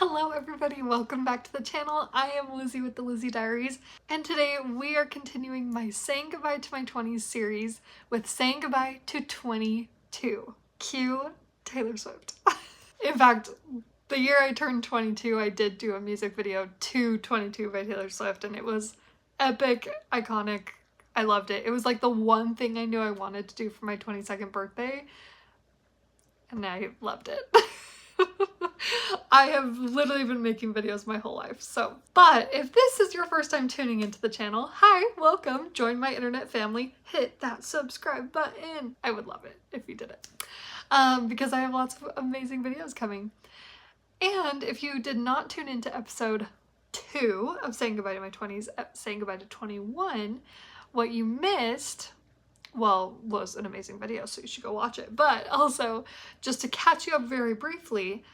Hello everybody, welcome back to the channel. I am Lizzie with the Lizzie Diaries, and today we are continuing my Saying Goodbye to My 20s series with Saying Goodbye to 22. Cue Taylor Swift. In fact, the year I turned 22, I did do a music video to 22 by Taylor Swift, and it was epic, iconic. I loved it. It was like the one thing I knew I wanted to do for my 22nd birthday, and I loved it. I have literally been making videos my whole life, but if this is your first time tuning into the channel, hi, welcome, join my internet family, hit that subscribe button. I would love it if you did it, because I have lots of amazing videos coming. And if you did not tune into episode 2 of Saying Goodbye to My 20s, Saying Goodbye to 21, what you missed, well, was an amazing video, so you should go watch it. But also, just to catch you up very briefly,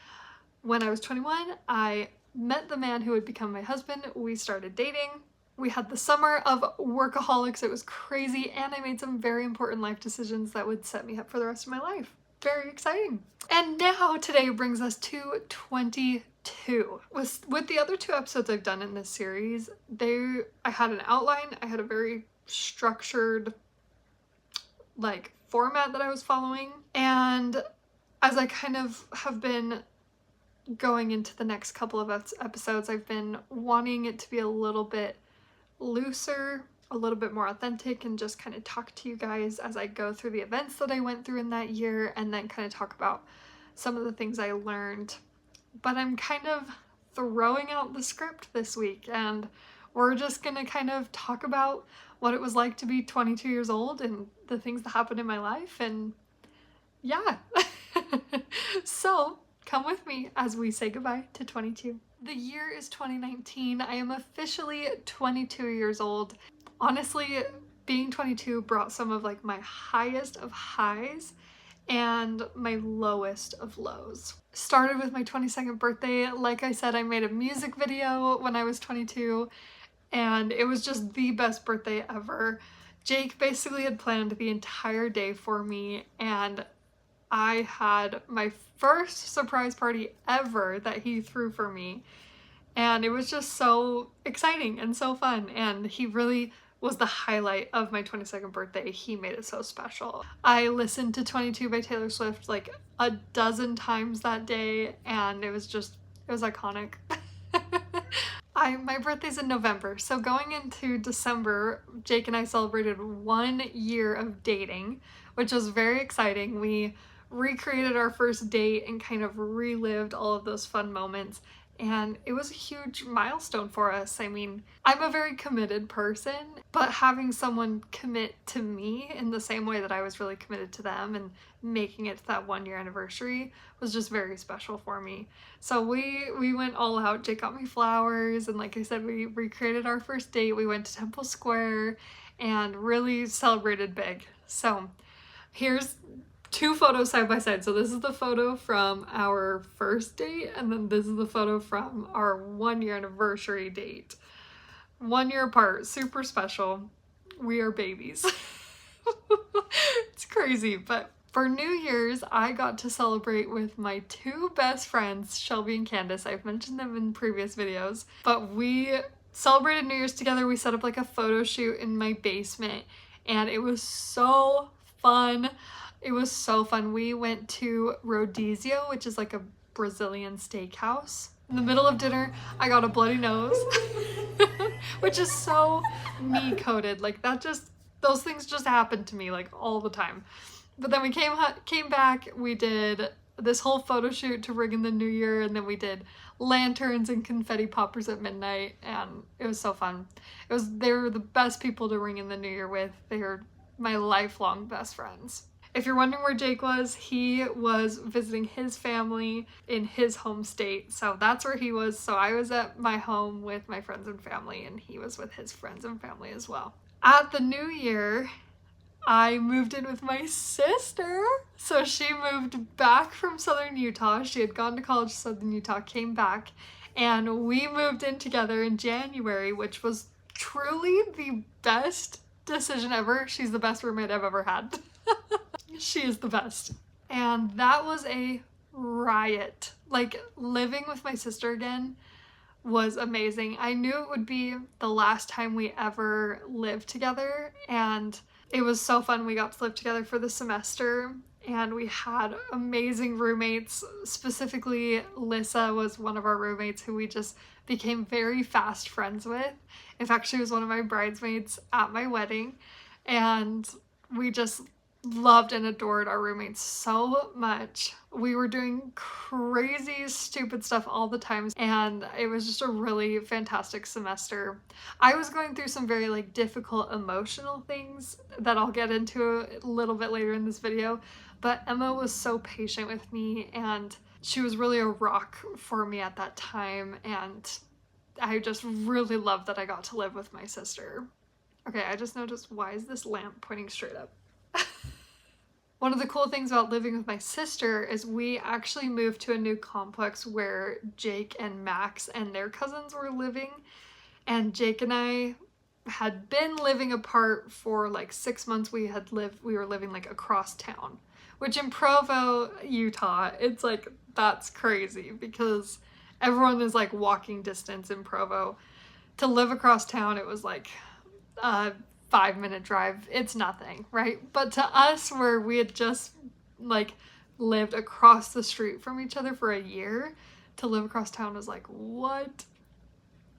when I was 21, I met the man who would become my husband. We started dating. We had the summer of workaholics. It was crazy, and I made some very important life decisions that would set me up for the rest of my life. Very exciting. And now today brings us to 22. With the other 2 episodes I've done in this series, I had an outline. I had a very structured format that I was following, and as I kind of have been going into the next couple of episodes, I've been wanting it to be a little bit looser, a little bit more authentic, and just kind of talk to you guys as I go through the events that I went through in that year, and then kind of talk about some of the things I learned. But I'm kind of throwing out the script this week, and we're just gonna kind of talk about what it was like to be 22 years old and the things that happened in my life, and yeah. So come with me as we say goodbye to 22. The year is 2019. I am officially 22 years old. Honestly, being 22 brought some of my highest of highs and my lowest of lows. Started with my 22nd birthday. Like I said, I made a music video when I was 22, and it was just the best birthday ever. Jake basically had planned the entire day for me, and I had my first surprise party ever that he threw for me, and it was just so exciting and so fun, and he really was the highlight of my 22nd birthday. He made it so special. I listened to 22 by Taylor Swift like a dozen times that day, and it was iconic. My birthday's in November, so going into December, Jake and I celebrated 1 year of dating, which was very exciting. We recreated our first date and kind of relived all of those fun moments, and it was a huge milestone for us. I mean, I'm a very committed person, but having someone commit to me in the same way that I was really committed to them and making it to that 1 year anniversary was just very special for me. So we went all out. Jake got me flowers, and like I said, we recreated our first date. We went to Temple Square and really celebrated big. So here's 2 photos side by side. So this is the photo from our first date, and then this is the photo from our 1 year anniversary date. 1 year apart, super special. We are babies. It's crazy, but for New Year's, I got to celebrate with my 2 best friends, Shelby and Candace. I've mentioned them in previous videos, but we celebrated New Year's together. We set up a photo shoot in my basement, and it was so fun. It was so fun. We went to Rodizio, which is a Brazilian steakhouse. In the middle of dinner, I got a bloody nose, which is so me-coded. Those things just happen to me all the time. But then we came back, we did this whole photo shoot to ring in the new year, and then we did lanterns and confetti poppers at midnight, and it was so fun. They were the best people to ring in the new year with. They were my lifelong best friends. If you're wondering where Jake was, he was visiting his family in his home state, so that's where he was. So I was at my home with my friends and family, and he was with his friends and family as well. At the new year, I moved in with my sister. So she moved back from Southern Utah. She had gone to college in Southern Utah, came back, and we moved in together in January, which was truly the best decision ever. She's the best roommate I've ever had. She is the best. And that was a riot. Like, living with my sister again was amazing. I knew it would be the last time we ever lived together, and it was so fun. We got to live together for the semester, and we had amazing roommates. Specifically, Lissa was one of our roommates who we just became very fast friends with. In fact, she was one of my bridesmaids at my wedding, and we just loved and adored our roommates so much. We were doing crazy, stupid stuff all the time, and it was just a really fantastic semester. I was going through some very like difficult emotional things that I'll get into a little bit later in this video, but Emma was so patient with me, and she was really a rock for me at that time, and I just really loved that I got to live with my sister. Okay, I just noticed, why is this lamp pointing straight up? One of the cool things about living with my sister is we actually moved to a new complex where Jake and Max and their cousins were living. And Jake and I had been living apart for like 6 months. We were living like across town, which in Provo, Utah, it's like, that's crazy because everyone is like walking distance in Provo. To live across town, it was like 5-minute drive. It's nothing, right? But to us, where we had just like lived across the street from each other for a year, to live across town was like, what?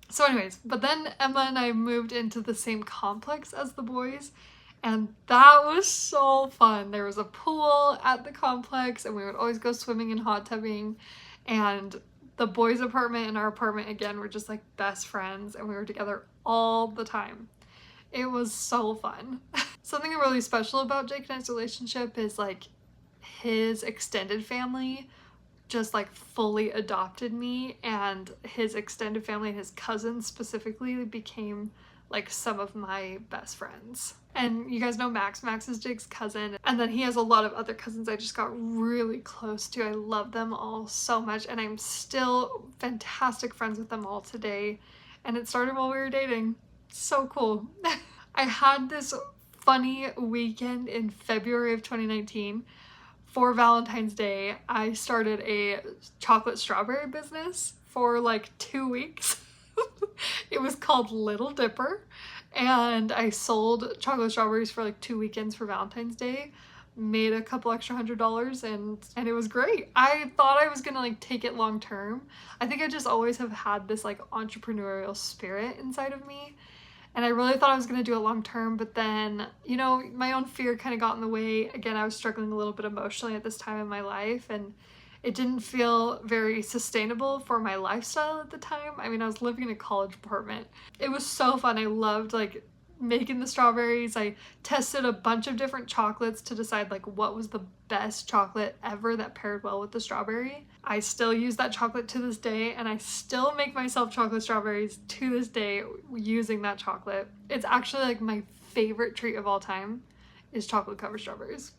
So anyways, but then Emma and I moved into the same complex as the boys, and that was so fun. There was a pool at the complex, and we would always go swimming and hot tubbing, and the boys' apartment and our apartment again were just like best friends, and we were together all the time. It was so fun. Something really special about Jake and I's relationship is like his extended family just like fully adopted me, and his extended family and his cousins specifically became like some of my best friends. And you guys know Max. Max is Jake's cousin, and then he has a lot of other cousins I just got really close to. I love them all so much, and I'm still fantastic friends with them all today, and it started while we were dating. So cool. I had this funny weekend in February of 2019. For Valentine's Day, I started a chocolate strawberry business for like 2 weeks. It was called Little Dipper, and I sold chocolate strawberries for like 2 weekends for Valentine's Day. Made a couple extra $100, and it was great. I thought I was gonna like take it long term. I think I just always have had this like entrepreneurial spirit inside of me, and I really thought I was going to do it long term, but then, you know, my own fear kind of got in the way. Again, I was struggling a little bit emotionally at this time in my life, and it didn't feel very sustainable for my lifestyle at the time. I mean, I was living in a college apartment. It was so fun. I loved like making the strawberries. I tested a bunch of different chocolates to decide like what was the best chocolate ever that paired well with the strawberry. I still use that chocolate to this day, and I still make myself chocolate strawberries to this day using that chocolate. It's actually like my favorite treat of all time is chocolate covered strawberries.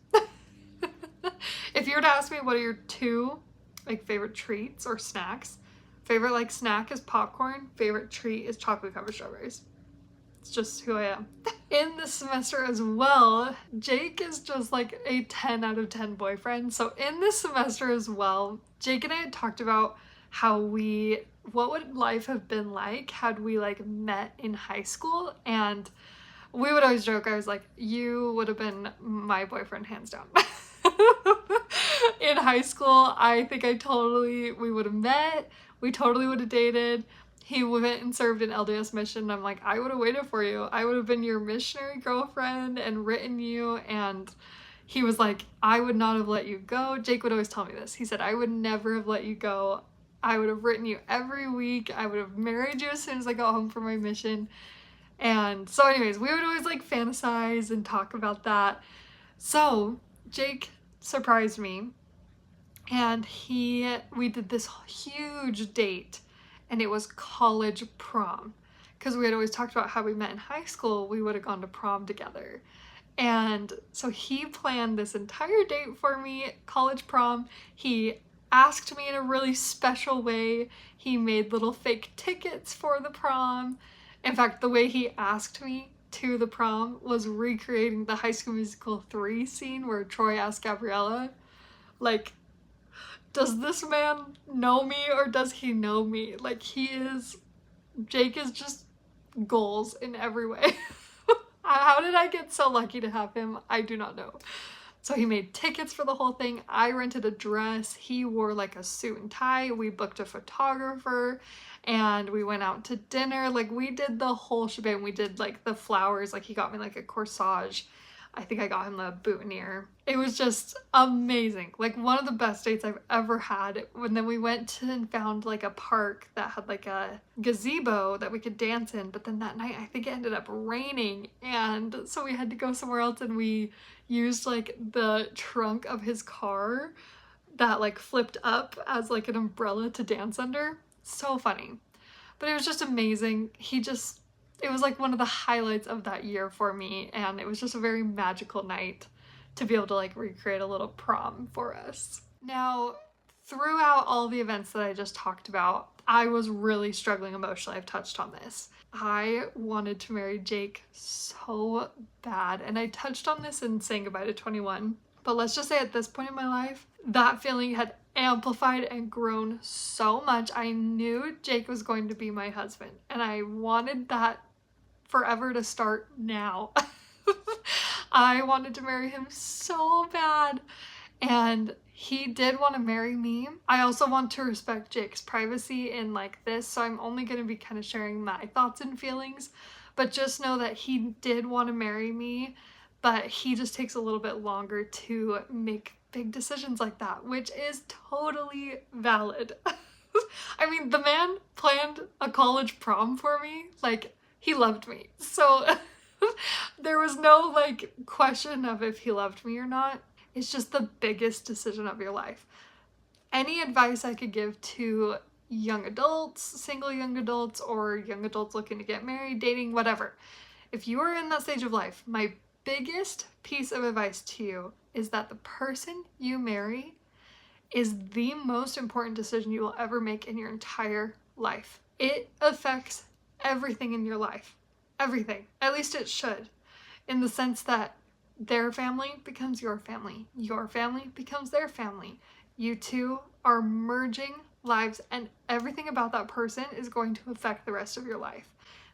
If you were to ask me what are your two like favorite treats or snacks, favorite like snack is popcorn, favorite treat is chocolate covered strawberries. It's just who I am. In this semester as well, Jake is just like a 10 out of 10 boyfriend. So in this semester as well, Jake and I had talked about what would life have been like had we like met in high school, and we would always joke, I was like, you would have been my boyfriend hands down. In high school, I think we would have met, we totally would have dated. He went and served an LDS mission. I'm like, I would have waited for you. I would have been your missionary girlfriend and written you. And he was like, I would not have let you go. Jake would always tell me this. He said, I would never have let you go. I would have written you every week. I would have married you as soon as I got home from my mission. And so anyways, we would always like fantasize and talk about that. So Jake surprised me, and we did this huge date, and it was college prom, because we had always talked about how we met in high school. We would have gone to prom together. And so he planned this entire date for me, college prom. He asked me in a really special way. He made little fake tickets for the prom. In fact, the way he asked me to the prom was recreating the High School Musical 3 scene where Troy asked Gabriella. Like, does this man know me or does he know me? Like, Jake is just goals in every way. How did I get so lucky to have him? I do not know. So he made tickets for the whole thing. I rented a dress. He wore like a suit and tie. We booked a photographer and we went out to dinner. Like, we did the whole shebang. We did like the flowers. Like, he got me like a corsage. I think I got him a boutonniere. It was just amazing. Like, one of the best dates I've ever had. And then we went to and found like a park that had like a gazebo that we could dance in. But then that night, I think it ended up raining. And so we had to go somewhere else, and we used like the trunk of his car that like flipped up as like an umbrella to dance under. So funny. But it was just amazing. It was like one of the highlights of that year for me, and it was just a very magical night to be able to like recreate a little prom for us. Now, throughout all the events that I just talked about, I was really struggling emotionally. I've touched on this. I wanted to marry Jake so bad, and I touched on this in saying goodbye to 21. But let's just say at this point in my life, that feeling had amplified and grown so much. I knew Jake was going to be my husband, and I wanted that forever to start now. I wanted to marry him so bad, and he did want to marry me. I also want to respect Jake's privacy in like this, so I'm only going to be kind of sharing my thoughts and feelings, but just know that he did want to marry me, but he just takes a little bit longer to make big decisions like that, which is totally valid. I mean, the man planned a college prom for me. Like, he loved me. So there was no like question of if he loved me or not. It's just the biggest decision of your life. Any advice I could give to young adults, single young adults, or young adults looking to get married, dating, whatever. If you are in that stage of life, my biggest piece of advice to you is that the person you marry is the most important decision you will ever make in your entire life. It affects everything in your life. Everything. At least it should. In the sense that their family becomes your family. Your family becomes their family. You two are merging lives, and everything about that person is going to affect the rest of your life.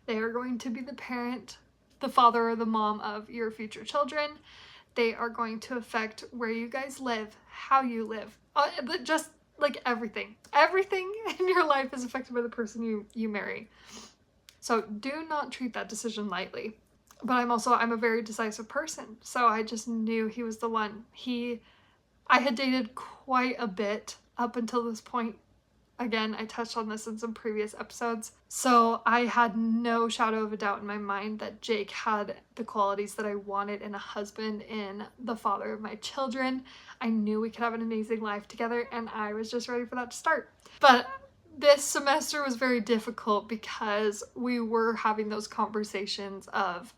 They are going to be the parent, the father or the mom of your future children. They are going to affect where you guys live, how you live, just like everything. Everything in your life is affected by the person you marry. So do not treat that decision lightly. But I'm a very decisive person, so I just knew he was the one. I had dated quite a bit up until this point. Again, I touched on this in some previous episodes. So I had no shadow of a doubt in my mind that Jake had the qualities that I wanted in a husband, in the father of my children. I knew we could have an amazing life together, and I was just ready for that to start. But this semester was very difficult because we were having those conversations of,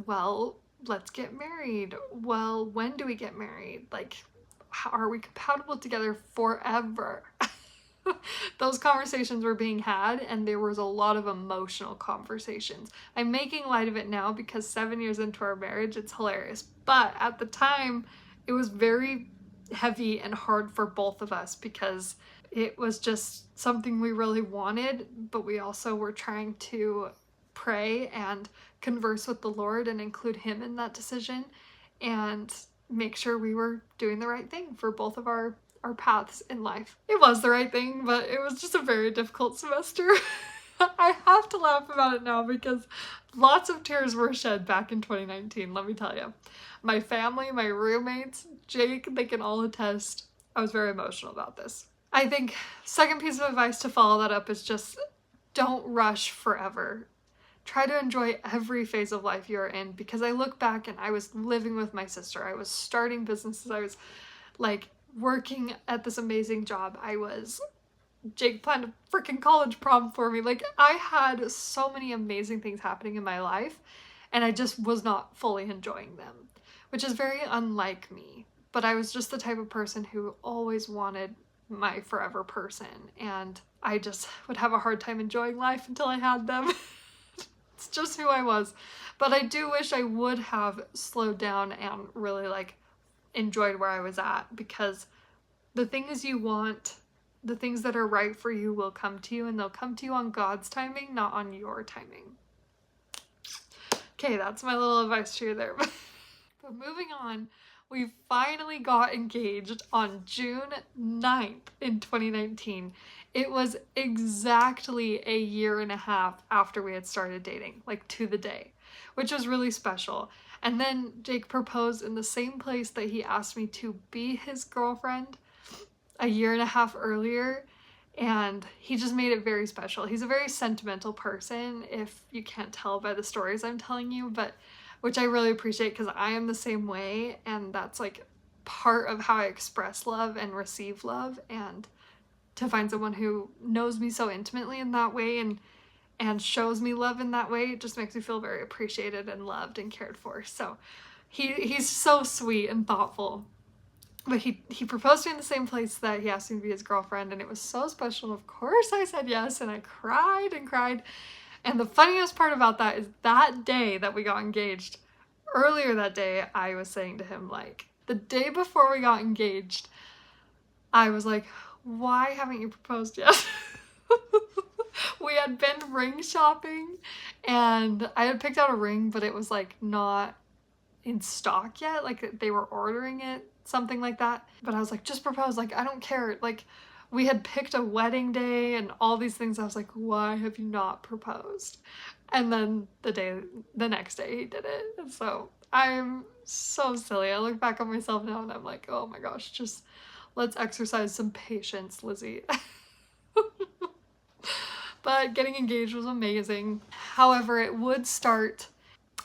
well, let's get married. Well, when do we get married? Like, are we compatible together forever? Those conversations were being had, and there was a lot of emotional conversations. I'm making light of it now because 7 years into our marriage, it's hilarious. But at the time, it was very heavy and hard for both of us because it was just something we really wanted, but we also were trying to pray and converse with the Lord and include him in that decision and make sure we were doing the right thing for both of our paths in life. It was the right thing, but it was just a very difficult semester. I have to laugh about it now because lots of tears were shed back in 2019, let me tell you. My family, my roommates, Jake, they can all attest. I was very emotional about this. I think second piece of advice to follow that up is just don't rush forever. Try to enjoy every phase of life you're in, because I look back and I was living with my sister. I was starting businesses. I was like working at this amazing job. Jake planned a freaking college prom for me. Like, I had so many amazing things happening in my life, and I just was not fully enjoying them, which is very unlike me. But I was just the type of person who always wanted my forever person, and I just would have a hard time enjoying life until I had them. It's just who I was. But I do wish I would have slowed down and really like enjoyed where I was at, because The things you want, the things that are right for you will come to you, and they'll come to you on God's timing, not on your timing. Okay, that's my little advice to you there. But moving on, we finally got engaged on June 9th in 2019. It was exactly a year and a half after we had started dating, like to the day, which was really special. And then Jake proposed in the same place that he asked me to be his girlfriend a year and a half earlier, and he just made it very special. He's a very sentimental person, if you can't tell by the stories I'm telling you, but which I really appreciate because I am the same way, and that's like part of how I express love and receive love. And to find someone who knows me so intimately in that way and shows me love in that way, it just makes me feel very appreciated and loved and cared for. So he's so sweet and thoughtful. But he proposed to me in the same place that he asked me to be his girlfriend, and it was so special. Of course I said yes, and I cried and cried. And the funniest part about that is that day that we got engaged, earlier that day, I was saying to him, like, the day before we got engaged, I was like, why haven't you proposed yet? We had been ring shopping, and I had picked out a ring, but it was like not in stock yet, like they were ordering it, something like that. But I was like, just propose, like I don't care. Like we had picked a wedding day and all these things. I was like, why have you not proposed? And then the next day he did it. And so I'm so silly. I look back on myself now and I'm like, oh my gosh, just let's exercise some patience, Lizzie. But getting engaged was amazing. However, it would start,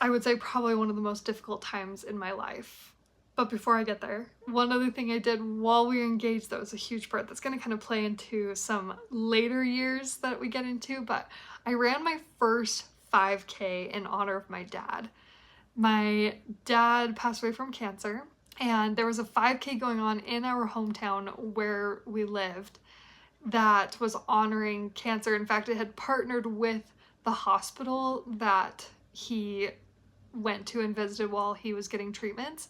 I would say, probably one of the most difficult times in my life. But before I get there, one other thing I did while we were engaged that was a huge part that's going to kind of play into some later years that we get into, but I ran my first 5K in honor of my dad. My dad passed away from cancer, and there was a 5K going on in our hometown where we lived that was honoring cancer. In fact, it had partnered with the hospital that he went to and visited while he was getting treatments.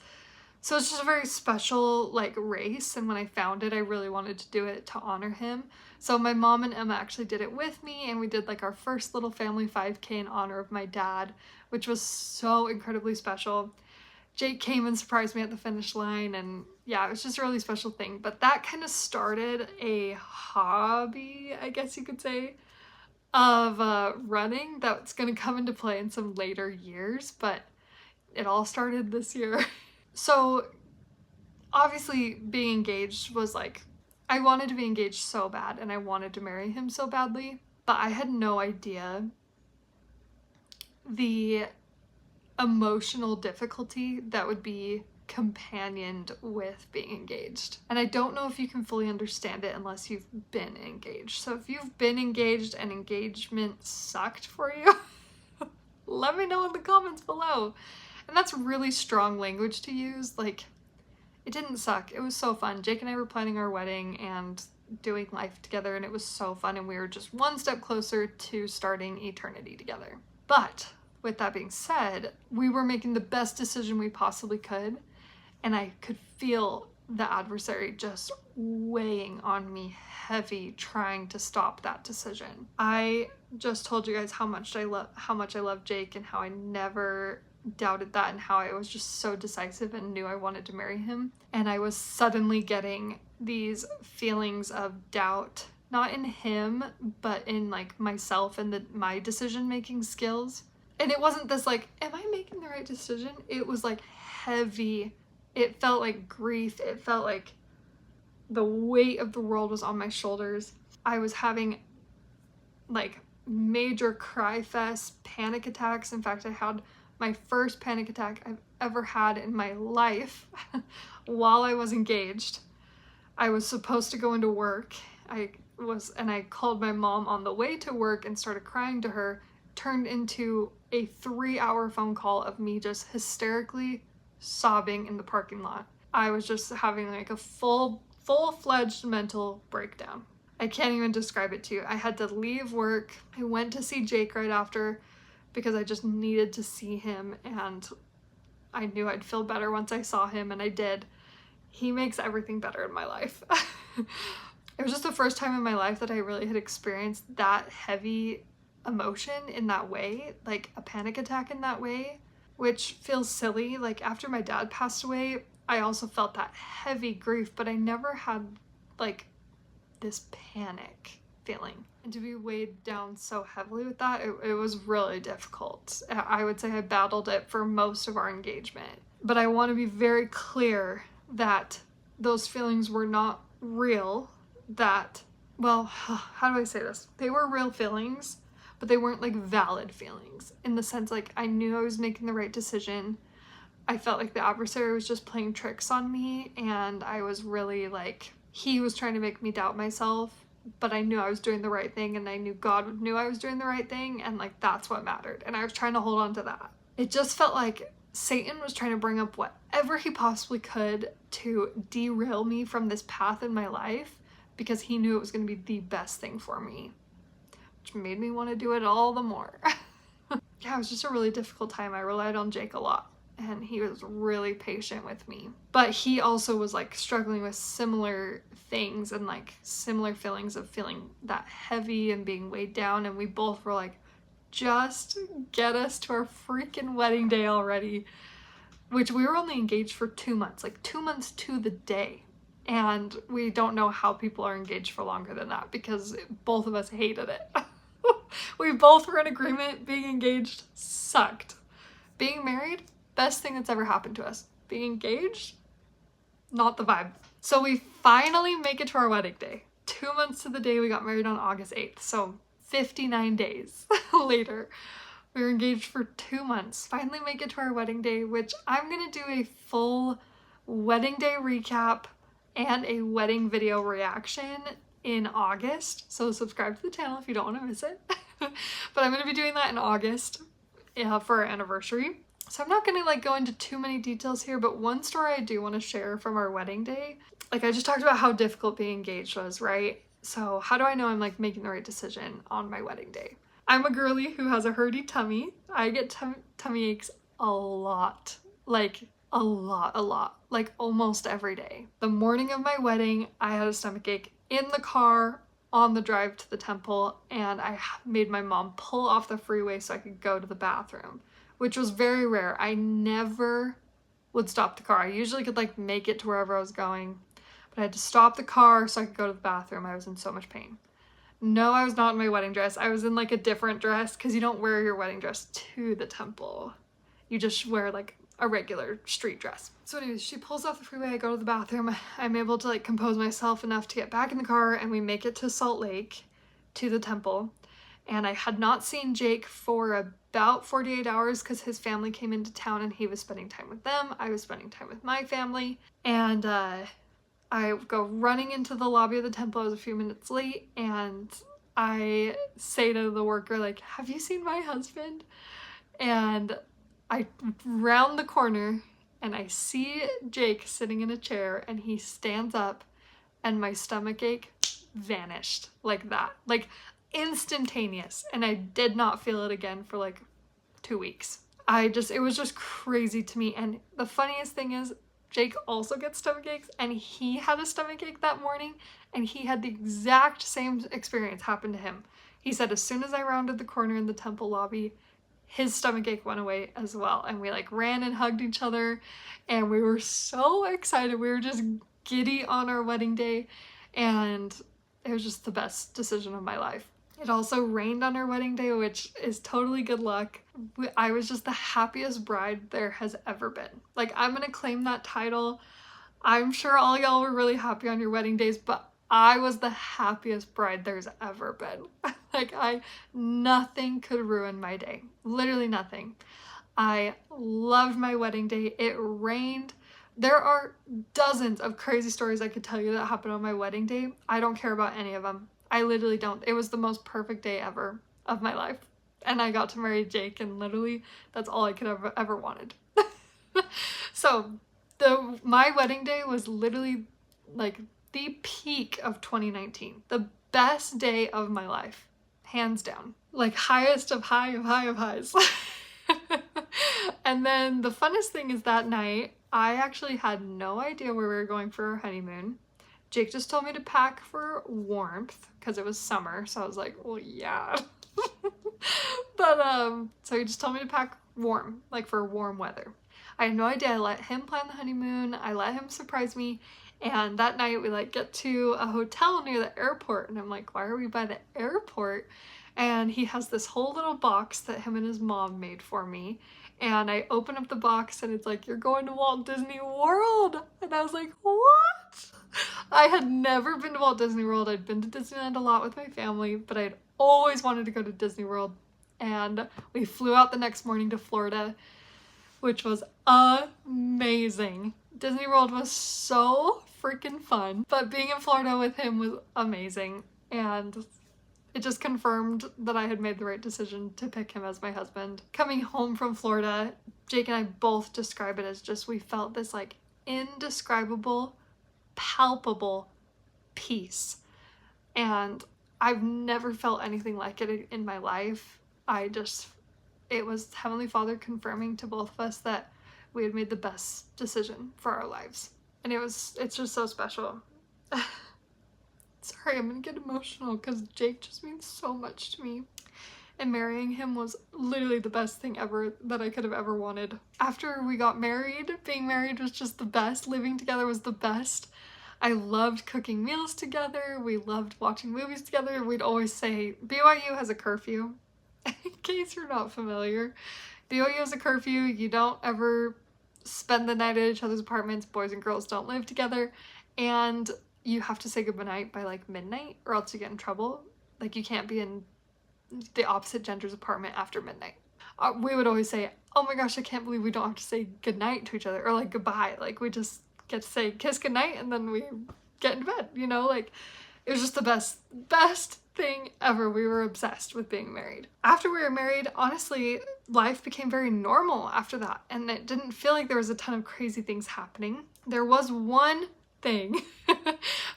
So it's just a very special like race, and when I found it, I really wanted to do it to honor him. So my mom and Emma actually did it with me, and we did like our first little family 5K in honor of my dad, which was so incredibly special. Jake came and surprised me at the finish line, and yeah, it was just a really special thing. But that kind of started a hobby, I guess you could say, of running that's going to come into play in some later years, but it all started this year. So obviously being engaged was like, I wanted to be engaged so bad and I wanted to marry him so badly, but I had no idea the emotional difficulty that would be companioned with being engaged. And I don't know if you can fully understand it unless you've been engaged. So if you've been engaged and engagement sucked for you, let me know in the comments below. And that's really strong language to use. Like, it didn't suck. It was so fun. Jake and I were planning our wedding and doing life together, and it was so fun, and we were just one step closer to starting eternity together. But with that being said, we were making the best decision we possibly could, and I could feel the adversary just weighing on me heavy, trying to stop that decision. I just told you guys how much I love Jake and how I never doubted that, and how I was just so decisive and knew I wanted to marry him. And I was suddenly getting these feelings of doubt, not in him, but in like myself and my decision-making skills. And it wasn't this like, am I making the right decision? It was like heavy. It felt like grief. It felt like the weight of the world was on my shoulders. I was having like major cry fest, panic attacks. In fact, I had my first panic attack I've ever had in my life while I was engaged. I was supposed to go into work. I called my mom on the way to work and started crying to her. Turned into a 3-hour phone call of me just hysterically sobbing in the parking lot. I was just having like a full-fledged mental breakdown. I can't even describe it to you. I had to leave work. I went to see Jake right after because I just needed to see him, and I knew I'd feel better once I saw him, and I did. He makes everything better in my life. It was just the first time in my life that I really had experienced that heavy emotion in that way, like a panic attack in that way, which feels silly. Like after my dad passed away, I also felt that heavy grief, but I never had like this panic feeling. And to be weighed down so heavily with that, it was really difficult. I would say I battled it for most of our engagement. But I want to be very clear that those feelings were not real, that, well, how do I say this? They were real feelings, but they weren't like valid feelings in the sense like I knew I was making the right decision. I felt like the adversary was just playing tricks on me, and I was really like, he was trying to make me doubt myself, but I knew I was doing the right thing, and I knew God knew I was doing the right thing, and like that's what mattered, and I was trying to hold on to that. It just felt like Satan was trying to bring up whatever he possibly could to derail me from this path in my life because he knew it was going to be the best thing for me, which made me want to do it all the more. Yeah, it was just a really difficult time. I relied on Jake a lot, and he was really patient with me. But he also was like struggling with similar things and like similar feelings of feeling that heavy and being weighed down, and we both were like, just get us to our freaking wedding day already, which we were only engaged for 2 months, like 2 months to the day. And we don't know how people are engaged for longer than that because both of us hated it. We both were in agreement. Being engaged sucked. Being married, best thing that's ever happened to us. Being engaged, not the vibe. So we finally make it to our wedding day. 2 months to the day. We got married on August 8th. So 59 days later, we were engaged for 2 months. Finally make it to our wedding day, which I'm gonna do a full wedding day recap and a wedding video reaction in August. So subscribe to the channel if you don't want to miss it. But I'm gonna be doing that in August for our anniversary. So I'm not gonna like go into too many details here, but one story I do want to share from our wedding day. Like I just talked about how difficult being engaged was, right? So how do I know I'm like making the right decision on my wedding day? I'm a girly who has a herdy tummy. I get tummy aches a lot, like a lot, like almost every day. The morning of my wedding, I had a stomach ache in the car on the drive to the temple, and I made my mom pull off the freeway so I could go to the bathroom, which was very rare. I never would stop the car. I usually could like make it to wherever I was going, but I had to stop the car so I could go to the bathroom. I was in so much pain. No, I was not in my wedding dress. I was in like a different dress because you don't wear your wedding dress to the temple. You just wear like a regular street dress. So anyways, she pulls off the freeway, I go to the bathroom, I'm able to like compose myself enough to get back in the car, and we make it to Salt Lake, to the temple. And I had not seen Jake for about 48 hours because his family came into town and he was spending time with them. I was spending time with my family. And I go running into the lobby of the temple. I was a few minutes late, and I say to the worker, like, have you seen my husband? And I round the corner and I see Jake sitting in a chair, and he stands up, and my stomach ache vanished like that, like instantaneous. And I did not feel it again for like 2 weeks. It was just crazy to me. And the funniest thing is Jake also gets stomach aches, and he had a stomach ache that morning, and he had the exact same experience happen to him. He said as soon as I rounded the corner in the temple lobby, his stomach ache went away as well. And we like ran and hugged each other, and we were so excited. We were just giddy on our wedding day, and it was just the best decision of my life. It also rained on our wedding day, which is totally good luck. I was just the happiest bride there has ever been. Like, I'm gonna claim that title. I'm sure all y'all were really happy on your wedding days, but I was the happiest bride there's ever been. Nothing could ruin my day. Literally nothing. I loved my wedding day. It rained. There are dozens of crazy stories I could tell you that happened on my wedding day. I don't care about any of them. I literally don't. It was the most perfect day ever of my life. And I got to marry Jake, and literally that's all I could ever wanted. So my wedding day was literally like the peak of 2019. The best day of my life. Hands down. Like highest of high of high of highs. And then the funnest thing is that night, I actually had no idea where we were going for our honeymoon. Jake just told me to pack for warmth because it was summer, so I was like, well, yeah. But so he just told me to pack warm, like for warm weather. I had no idea. I let him plan the honeymoon. I let him surprise me. And that night we like get to a hotel near the airport, and I'm like, why are we by the airport? And he has this whole little box that him and his mom made for me. And I open up the box and it's like, you're going to Walt Disney World. And I was like, what? I had never been to Walt Disney World. I'd been to Disneyland a lot with my family, but I'd always wanted to go to Disney World. And we flew out the next morning to Florida, which was amazing. Disney World was so freaking fun, but being in Florida with him was amazing. And it just confirmed that I had made the right decision to pick him as my husband. Coming home from Florida, Jake and I both describe it as just, we felt this like indescribable, palpable peace. And I've never felt anything like it in my life. It was Heavenly Father confirming to both of us that we had made the best decision for our lives. And it's just so special. Sorry, I'm gonna get emotional because Jake just means so much to me. And marrying him was literally the best thing ever that I could have ever wanted. After we got married, being married was just the best. Living together was the best. I loved cooking meals together. We loved watching movies together. We'd always say, BYU has a curfew. In case you're not familiar, BYU has a curfew. You don't ever spend the night at each other's apartments. Boys and girls don't live together. And you have to say goodnight by like midnight or else you get in trouble. Like you can't be in the opposite gender's apartment after midnight. We would always say, oh my gosh, I can't believe we don't have to say goodnight to each other or like goodbye. Like we just get to say kiss goodnight and then we get into bed, you know? Like it was just the best thing ever. We were obsessed with being married. After we were married, honestly, life became very normal after that. And it didn't feel like there was a ton of crazy things happening. There was one thing.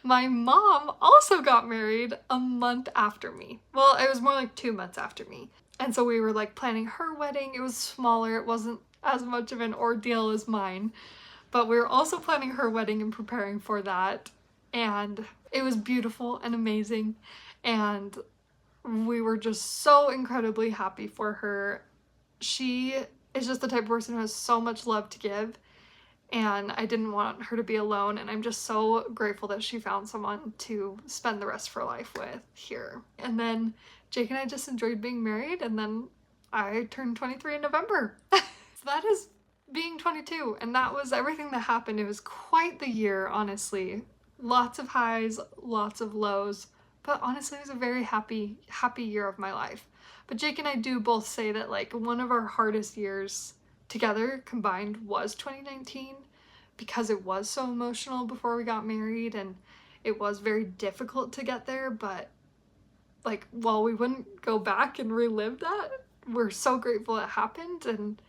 My mom also got married a month after me. Well, it was more like 2 months after me. And so we were like planning her wedding. It was smaller. It wasn't as much of an ordeal as mine. But we were also planning her wedding and preparing for that. And it was beautiful and amazing. And we were just so incredibly happy for her. She is just the type of person who has so much love to give. And I didn't want her to be alone, and I'm just so grateful that she found someone to spend the rest of her life with here. And then Jake and I just enjoyed being married, and then I turned 23 in November. So that is being 22, and that was everything that happened. It was quite the year, honestly. Lots of highs, lots of lows, but honestly it was a very happy year of my life. But Jake and I do both say that like one of our hardest years together combined was 2019 because it was so emotional before we got married and it was very difficult to get there, but like while we wouldn't go back and relive that, we're so grateful it happened and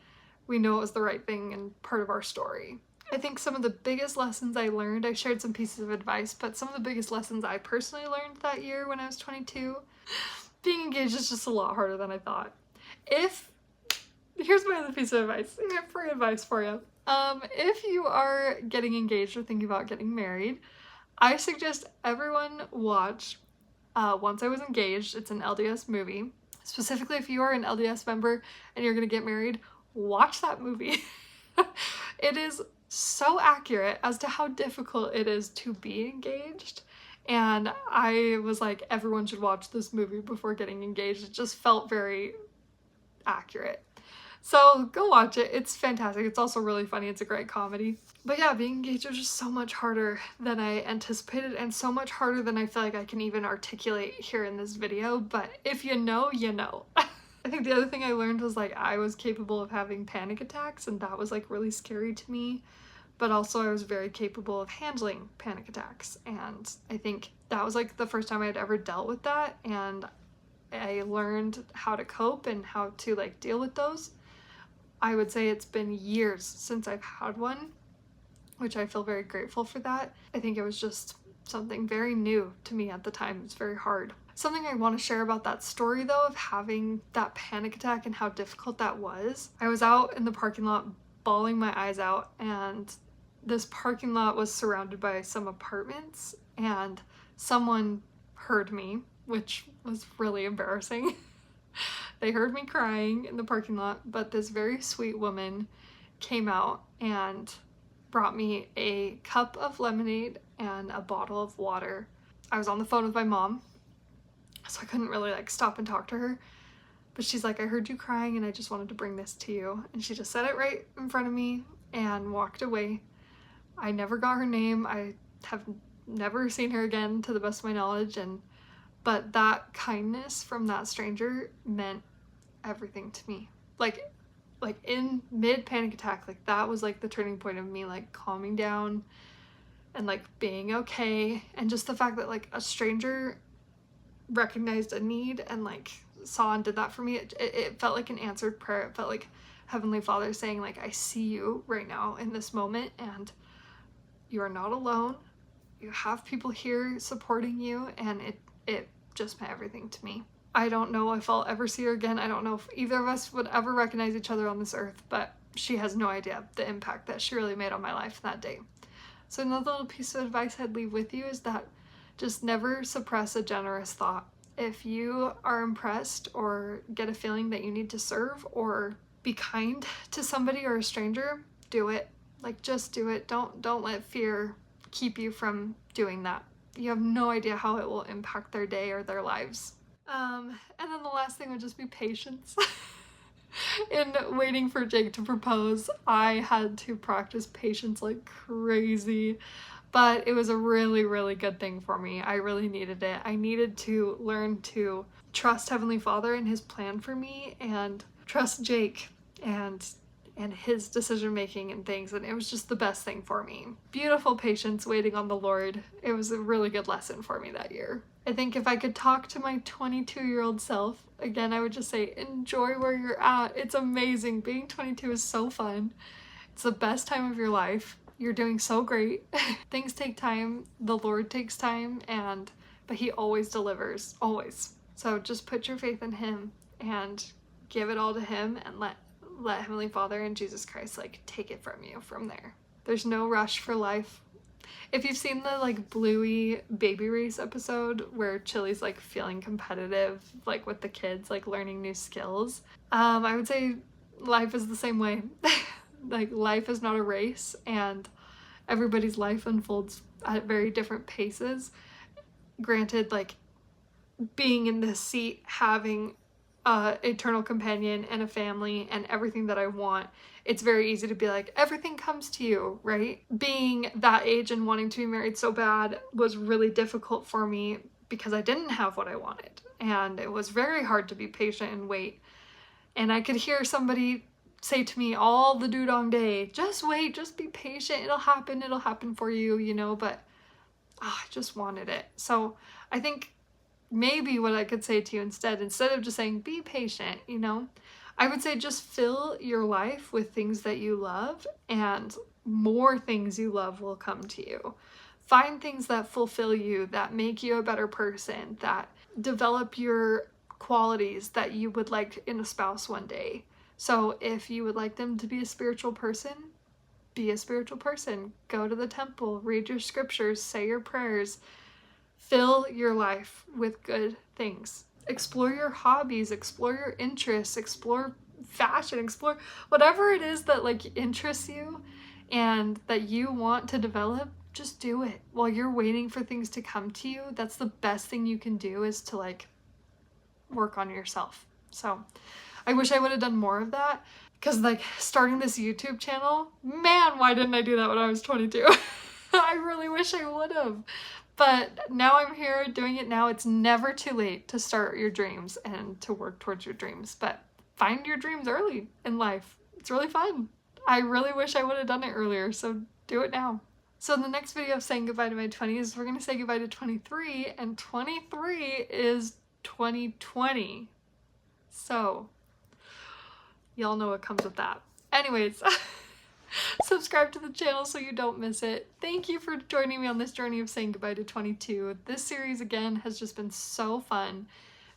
we know it was the right thing and part of our story. I think some of the biggest lessons I learned, I shared some pieces of advice, but some of the biggest lessons I personally learned that year when I was 22, being engaged is just a lot harder than I thought. Here's my other piece of advice, free advice for you. If you are getting engaged or thinking about getting married, I suggest everyone watch Once I Was Engaged. It's an LDS movie. Specifically, if you are an LDS member and you're gonna get married, watch that movie. It is so accurate as to how difficult it is to be engaged. And I was like, everyone should watch this movie before getting engaged. It just felt very accurate. So go watch it. It's fantastic. It's also really funny. It's a great comedy. But yeah, being engaged was just so much harder than I anticipated and so much harder than I feel like I can even articulate here in this video. But if you know, you know. I think the other thing I learned was like I was capable of having panic attacks and that was like really scary to me. But also I was very capable of handling panic attacks. And I think that was like the first time I had ever dealt with that. And I learned how to cope and how to like deal with those. I would say it's been years since I've had one, which I feel very grateful for that. I think it was just something very new to me at the time. It's very hard. Something I want to share about that story though, of having that panic attack and how difficult that was. I was out in the parking lot bawling my eyes out, and this parking lot was surrounded by some apartments, and someone heard me, which was really embarrassing. They heard me crying in the parking lot, but this very sweet woman came out and brought me a cup of lemonade and a bottle of water. I was on the phone with my mom, so I couldn't really like stop and talk to her. But she's like, I heard you crying and I just wanted to bring this to you. And she just said it right in front of me and walked away. I never got her name. I have never seen her again to the best of my knowledge. But that kindness from that stranger meant everything to me. Like in mid panic attack, like that was like the turning point of me like calming down and like being okay. And just the fact that like a stranger recognized a need and like saw and did that for me, it felt like an answered prayer. It felt like Heavenly Father saying like, I see you right now in this moment and you are not alone. You have people here supporting you, and it just meant everything to me. I don't know if I'll ever see her again. I don't know if either of us would ever recognize each other on this earth, but she has no idea the impact that she really made on my life that day. So another little piece of advice I'd leave with you is that just never suppress a generous thought. If you are impressed or get a feeling that you need to serve or be kind to somebody or a stranger, do it. Like, just do it. Don't let fear keep you from doing that. You have no idea how it will impact their day or their lives. And then the last thing would just be patience. In waiting for Jake to propose, I had to practice patience like crazy. But it was a really, really good thing for me. I really needed it. I needed to learn to trust Heavenly Father and his plan for me, and trust Jake and his decision making and things, and it was just the best thing for me. Beautiful patience waiting on the Lord. It was a really good lesson for me that year. I think if I could talk to my 22-year-old self again, I would just say, enjoy where you're at. It's amazing. Being 22 is so fun. It's the best time of your life. You're doing so great. Things take time. The Lord takes time, but he always delivers, always. So just put your faith in him and give it all to him, and let Heavenly Father and Jesus Christ like take it from you from there. There's no rush for life. If you've seen the like Bluey baby race episode where Chili's like feeling competitive like with the kids, like learning new skills, I would say life is the same way. Like, life is not a race, and everybody's life unfolds at very different paces. Granted, like, being in this seat, having an eternal companion and a family and everything that I want, it's very easy to be like, everything comes to you, right? Being that age and wanting to be married so bad was really difficult for me because I didn't have what I wanted. And it was very hard to be patient and wait. And I could hear somebody say to me all the doo-dong day, just wait, just be patient, it'll happen for you, you know, but I just wanted it. So I think maybe what I could say to you instead of just saying be patient, you know, I would say just fill your life with things that you love, and more things you love will come to you. Find things that fulfill you, that make you a better person, that develop your qualities that you would like in a spouse one day. So if you would like them to be a spiritual person, be a spiritual person. Go to the temple, read your scriptures, say your prayers. Fill your life with good things. Explore your hobbies, explore your interests, explore fashion, explore whatever it is that like interests you and that you want to develop. Just do it while you're waiting for things to come to you. That's the best thing you can do, is to like work on yourself. So I wish I would have done more of that, because like starting this YouTube channel, man, why didn't I do that when I was 22? I really wish I would have. But now I'm here doing it now. It's never too late to start your dreams and to work towards your dreams, but find your dreams early in life. It's really fun. I really wish I would have done it earlier, so do it now. So in the next video of saying goodbye to my 20s, we're going to say goodbye to 23, and 23 is 2020. So y'all know what comes with that. Anyways, Subscribe to the channel so you don't miss it. Thank you for joining me on this journey of saying goodbye to 22. This series, again, has just been so fun.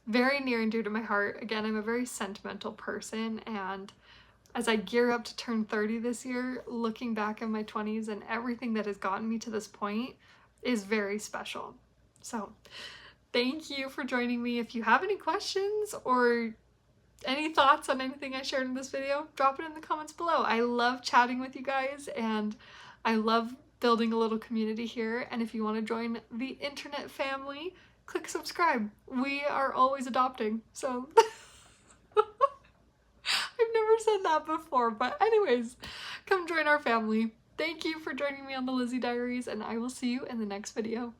Very near and dear to my heart. Again, I'm a very sentimental person, and as I gear up to turn 30 this year, looking back at my 20s and everything that has gotten me to this point is very special. So thank you for joining me. If you have any questions or any thoughts on anything I shared in this video, drop it in the comments below. I love chatting with you guys, and I love building a little community here. And if you want to join the internet family, click subscribe. We are always adopting, so I've never said that before, but anyways, come join our family. Thank you for joining me on the Lizzie Diaries, and I will see you in the next video.